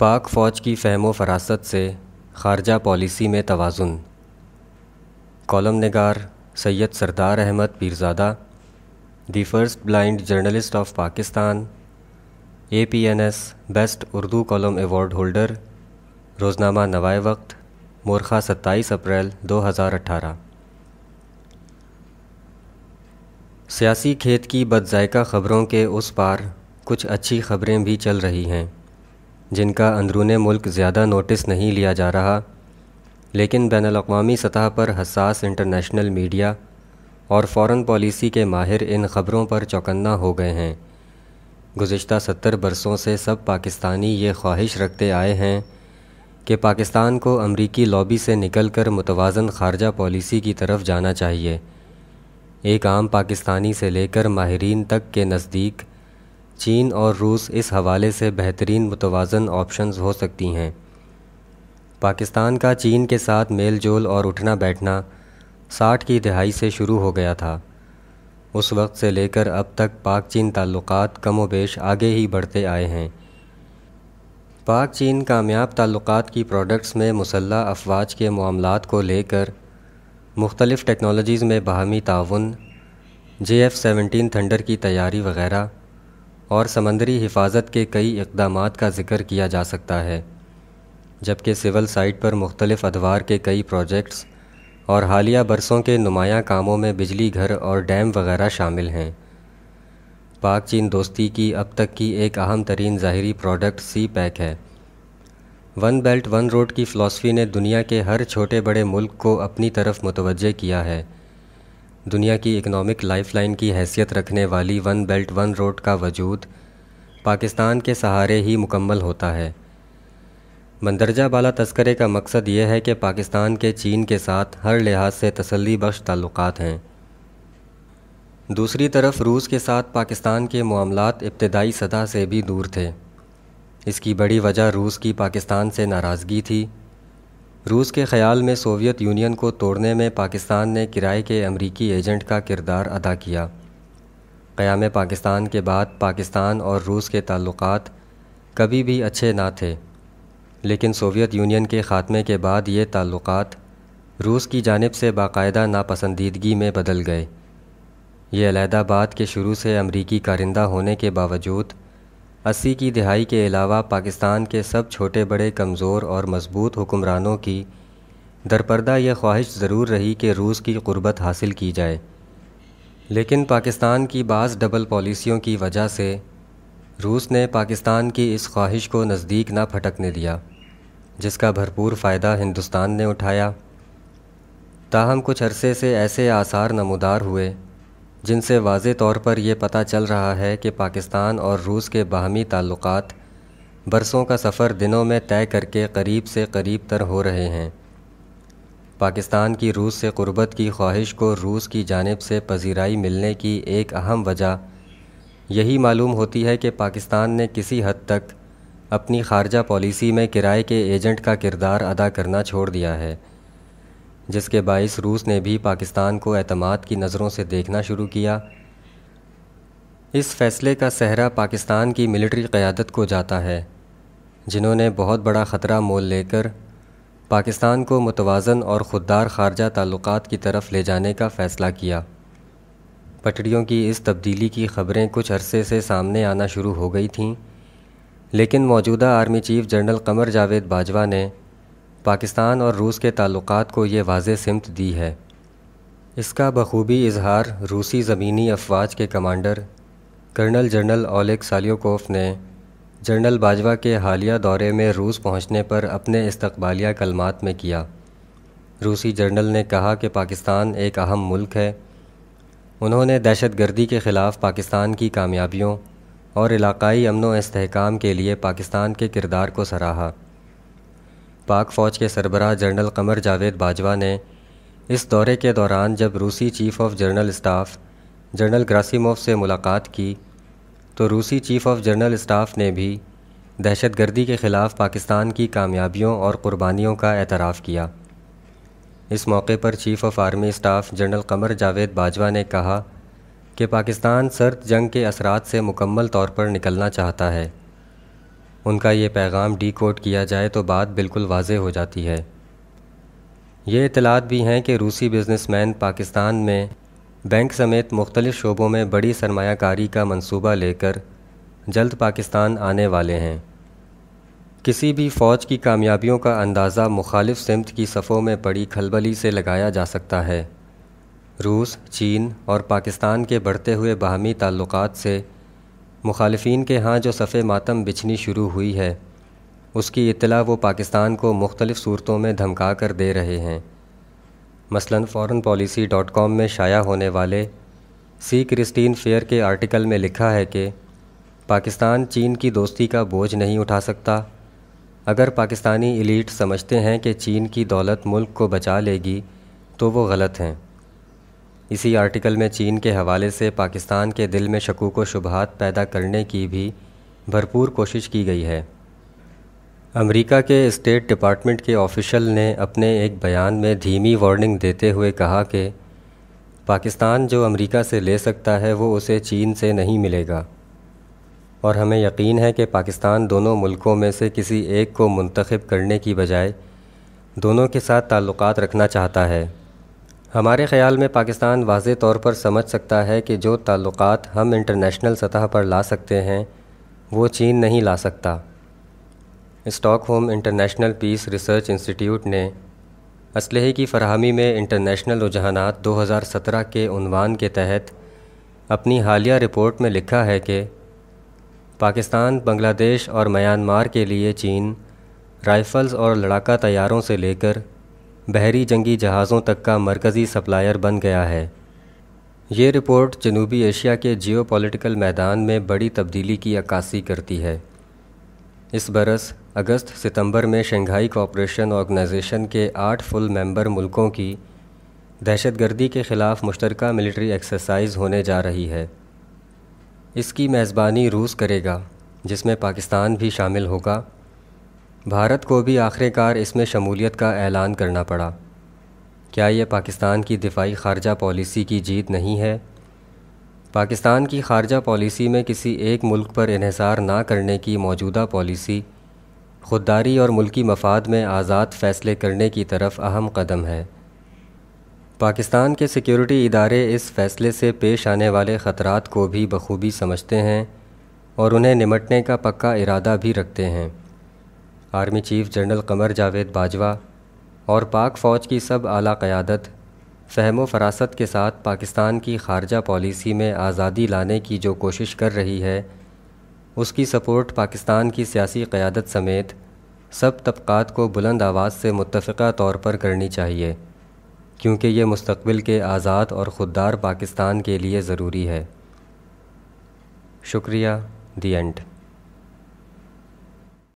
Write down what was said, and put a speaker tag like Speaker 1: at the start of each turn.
Speaker 1: پاک فوج کی فہم و فراست سے خارجہ پالیسی میں توازن۔ کالم نگار Syed Sardar Ahmed Pirzada, the first blind journalist of Pakistan, APNS best Urdu column award holder, روزنامہ نوائے وقت، مورخہ 27 اپریل 2018۔ سیاسی کھیت کی بد ذائقہ خبروں کے اس پار کچھ اچھی خبریں بھی چل رہی ہیں جن کا اندرون ملک زیادہ نوٹس نہیں لیا جا رہا، لیکن بین الاقوامی سطح پر حساس انٹرنیشنل میڈیا اور فارن پالیسی کے ماہر ان خبروں پر چوکنا ہو گئے ہیں۔ گزشتہ 70 برسوں سے سب پاکستانی یہ خواہش رکھتے آئے ہیں کہ پاکستان کو امریکی لابی سے نکل کر متوازن خارجہ پالیسی کی طرف جانا چاہیے۔ ایک عام پاکستانی سے لے کر ماہرین تک کے نزدیک چین اور روس اس حوالے سے بہترین متوازن آپشنز ہو سکتی ہیں۔ پاکستان کا چین کے ساتھ میل جول اور اٹھنا بیٹھنا 60 کی دہائی سے شروع ہو گیا تھا۔ اس وقت سے لے کر اب تک پاک چین تعلقات کم و بیش آگے ہی بڑھتے آئے ہیں۔ پاک چین کامیاب تعلقات کی پروڈکٹس میں مسلح افواج کے معاملات کو لے کر مختلف ٹیکنالوجیز میں باہمی تعاون، JF-17 تھنڈر کی تیاری وغیرہ اور سمندری حفاظت کے کئی اقدامات کا ذکر کیا جا سکتا ہے، جبکہ سول سائٹ پر مختلف ادوار کے کئی پروجیکٹس اور حالیہ برسوں کے نمایاں کاموں میں بجلی گھر اور ڈیم وغیرہ شامل ہیں۔ پاک چین دوستی کی اب تک کی ایک اہم ترین ظاہری پروڈکٹ سی پیک ہے۔ ون بیلٹ ون روڈ کی فلسفی نے دنیا کے ہر چھوٹے بڑے ملک کو اپنی طرف متوجہ کیا ہے۔ دنیا کی اکنامک لائف لائن کی حیثیت رکھنے والی ون بیلٹ ون روڈ کا وجود پاکستان کے سہارے ہی مکمل ہوتا ہے۔ مندرجہ بالا تذکرے کا مقصد یہ ہے کہ پاکستان کے چین کے ساتھ ہر لحاظ سے تسلی بخش تعلقات ہیں۔ دوسری طرف روس کے ساتھ پاکستان کے معاملات ابتدائی سطح سے بھی دور تھے۔ اس کی بڑی وجہ روس کی پاکستان سے ناراضگی تھی۔ روس کے خیال میں سوویت یونین کو توڑنے میں پاکستان نے کرائے کے امریکی ایجنٹ کا کردار ادا کیا۔ قیام پاکستان کے بعد پاکستان اور روس کے تعلقات کبھی بھی اچھے نہ تھے، لیکن سوویت یونین کے خاتمے کے بعد یہ تعلقات روس کی جانب سے باقاعدہ ناپسندیدگی میں بدل گئے۔ یہ علیحدہ بات کہ شروع سے امریکی کارندہ ہونے کے باوجود 80 کی دہائی کے علاوہ پاکستان کے سب چھوٹے بڑے کمزور اور مضبوط حکمرانوں کی درپردہ یہ خواہش ضرور رہی کہ روس کی قربت حاصل کی جائے، لیکن پاکستان کی بعض ڈبل پالیسیوں کی وجہ سے روس نے پاکستان کی اس خواہش کو نزدیک نہ پھٹکنے دیا، جس کا بھرپور فائدہ ہندوستان نے اٹھایا۔ تاہم کچھ عرصے سے ایسے آثار نمودار ہوئے جن سے واضح طور پر یہ پتہ چل رہا ہے کہ پاکستان اور روس کے باہمی تعلقات برسوں کا سفر دنوں میں طے کر کے قریب سے قریب تر ہو رہے ہیں۔ پاکستان کی روس سے قربت کی خواہش کو روس کی جانب سے پذیرائی ملنے کی ایک اہم وجہ یہی معلوم ہوتی ہے کہ پاکستان نے کسی حد تک اپنی خارجہ پالیسی میں کرائے کے ایجنٹ کا کردار ادا کرنا چھوڑ دیا ہے، جس کے باعث روس نے بھی پاکستان کو اعتماد کی نظروں سے دیکھنا شروع کیا۔ اس فیصلے کا سہرا پاکستان کی ملٹری قیادت کو جاتا ہے، جنہوں نے بہت بڑا خطرہ مول لے کر پاکستان کو متوازن اور خوددار خارجہ تعلقات کی طرف لے جانے کا فیصلہ کیا۔ پٹڑیوں کی اس تبدیلی کی خبریں کچھ عرصے سے سامنے آنا شروع ہو گئی تھیں، لیکن موجودہ army chief general Qamar Javed Bajwa نے پاکستان اور روس کے تعلقات کو یہ واضح سمت دی ہے۔ اس کا بخوبی اظہار روسی زمینی افواج کے کمانڈر کرنل جنرل اولیگ سالیوکوف نے جنرل باجوہ کے حالیہ دورے میں روس پہنچنے پر اپنے استقبالیہ کلمات میں کیا۔ روسی جنرل نے کہا کہ پاکستان ایک اہم ملک ہے۔ انہوں نے دہشت گردی کے خلاف پاکستان کی کامیابیوں اور علاقائی امن و استحکام کے لیے پاکستان کے کردار کو سراہا۔ پاک فوج کے سربراہ جنرل قمر جاوید باجوہ نے اس دورے کے دوران جب روسی chief of general staff general Gerasimov سے ملاقات کی تو روسی چیف آف جنرل اسٹاف نے بھی دہشت گردی کے خلاف پاکستان کی کامیابیوں اور قربانیوں کا اعتراف کیا۔ اس موقع پر chief of army staff general Qamar Javed Bajwa نے کہا کہ پاکستان سرد جنگ کے اثرات سے مکمل طور پر نکلنا چاہتا ہے۔ ان کا یہ پیغام ڈی کوڈ کیا جائے تو بات بالکل واضح ہو جاتی ہے۔ یہ اطلاعات بھی ہیں کہ روسی بزنس مین پاکستان میں بینک سمیت مختلف شعبوں میں بڑی سرمایہ کاری کا منصوبہ لے کر جلد پاکستان آنے والے ہیں۔ کسی بھی فوج کی کامیابیوں کا اندازہ مخالف سمت کی صفوں میں پڑی کھلبلی سے لگایا جا سکتا ہے۔ روس، چین اور پاکستان کے بڑھتے ہوئے باہمی تعلقات سے مخالفین کے ہاں جو صف ماتم بچھنی شروع ہوئی ہے، اس کی اطلاع وہ پاکستان کو مختلف صورتوں میں دھمکا کر دے رہے ہیں۔ مثلاً foreignpolicy.com میں شائع ہونے والے سی کرسٹین فیئر کے آرٹیکل میں لکھا ہے کہ پاکستان چین کی دوستی کا بوجھ نہیں اٹھا سکتا۔ اگر پاکستانی ایلیٹ سمجھتے ہیں کہ چین کی دولت ملک کو بچا لے گی تو وہ غلط ہیں۔ اسی آرٹیکل میں چین کے حوالے سے پاکستان کے دل میں شکوک و شبہات پیدا کرنے کی بھی بھرپور کوشش کی گئی ہے۔ امریکہ کے اسٹیٹ ڈپارٹمنٹ کے آفیشل نے اپنے ایک بیان میں دھیمی وارننگ دیتے ہوئے کہا کہ پاکستان جو امریکہ سے لے سکتا ہے وہ اسے چین سے نہیں ملے گا، اور ہمیں یقین ہے کہ پاکستان دونوں ملکوں میں سے کسی ایک کو منتخب کرنے کی بجائے دونوں کے ساتھ تعلقات رکھنا چاہتا ہے۔ ہمارے خیال میں پاکستان واضح طور پر سمجھ سکتا ہے کہ جو تعلقات ہم انٹرنیشنل سطح پر لا سکتے ہیں وہ چین نہیں لا سکتا۔ Stock home international peace research institute نے اسلحے کی فراہمی میں انٹرنیشنل رجحانات 2017 کے عنوان کے تحت اپنی حالیہ رپورٹ میں لکھا ہے کہ پاکستان، بنگلہ دیش اور میانمار کے لیے چین رائفلز اور لڑاکا طیاروں سے لے کر بحری جنگی جہازوں تک کا مرکزی سپلائر بن گیا ہے۔ یہ رپورٹ جنوبی ایشیا کے جیو پولیٹیکل میدان میں بڑی تبدیلی کی عکاسی کرتی ہے۔ اس برس اگست ستمبر میں شنگھائی کوآپریشن آرگنائزیشن کے 8 فل ممبر ملکوں کی دہشت گردی کے خلاف مشترکہ ملٹری ایکسرسائز ہونے جا رہی ہے۔ اس کی میزبانی روس کرے گا، جس میں پاکستان بھی شامل ہوگا۔ بھارت کو بھی آخر کار اس میں شمولیت کا اعلان کرنا پڑا۔ کیا یہ پاکستان کی دفاعی خارجہ پالیسی کی جیت نہیں ہے؟ پاکستان کی خارجہ پالیسی میں کسی ایک ملک پر انحصار نہ کرنے کی موجودہ پالیسی خودداری اور ملکی مفاد میں آزاد فیصلے کرنے کی طرف اہم قدم ہے۔ پاکستان کے سیکیورٹی ادارے اس فیصلے سے پیش آنے والے خطرات کو بھی بخوبی سمجھتے ہیں اور انہیں نمٹنے کا پکا ارادہ بھی رکھتے ہیں۔ Army chief general Qamar Javed Bajwa اور پاک فوج کی سب اعلیٰ قیادت فہم و فراست کے ساتھ پاکستان کی خارجہ پالیسی میں آزادی لانے کی جو کوشش کر رہی ہے، اس کی سپورٹ پاکستان کی سیاسی قیادت سمیت سب طبقات کو بلند آواز سے متفقہ طور پر کرنی چاہیے، کیونکہ یہ مستقبل کے آزاد اور خوددار پاکستان کے لیے ضروری ہے۔ شکریہ۔ The end.